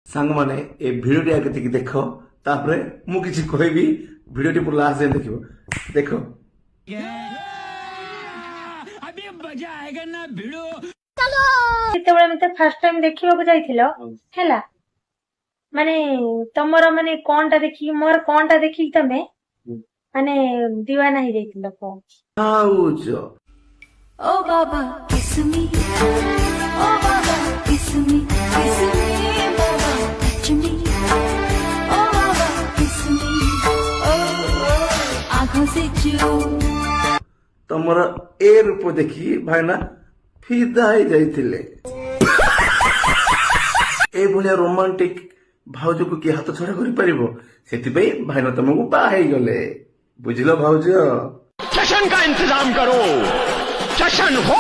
सांग माने ए भिडियोटी आगे देखि देखो तापरे मु किछि कहबी भिडियोटी पूरा लास्ट जाए देखिबो देखो अभी मजा आएगा ना भिड़ो ଯେତେବେଳେ ମତେ ଫାର୍ଷ୍ଟ ଟାଇମ ଦେଖିବାକୁ ଯାଇଥିଲ ହେଲା ମାନେ ତମର ମାନେ କଣଟା ଦେଖିକି ମୋର କଣଟା ଦେଖିକି ତମେ ମାନେ ଦିୱାନା ହେଇଯାଇଥିଲ କଣ आउजो ओ बाबा किस मी ओ बाबा किस मी बाबा टच मी ओ बाबा किस मी ओ आंखों से चू तमर ए रूप देखि भाईना फिदा हो जाइथिले ए भलिया रोमांटिक भाउज को कि हाथ छड़ा करि परिबो सेति पई भाईना तुमको बा हे गले बुझिलो भाउज जश्न का इंतजाम करो जश्न हो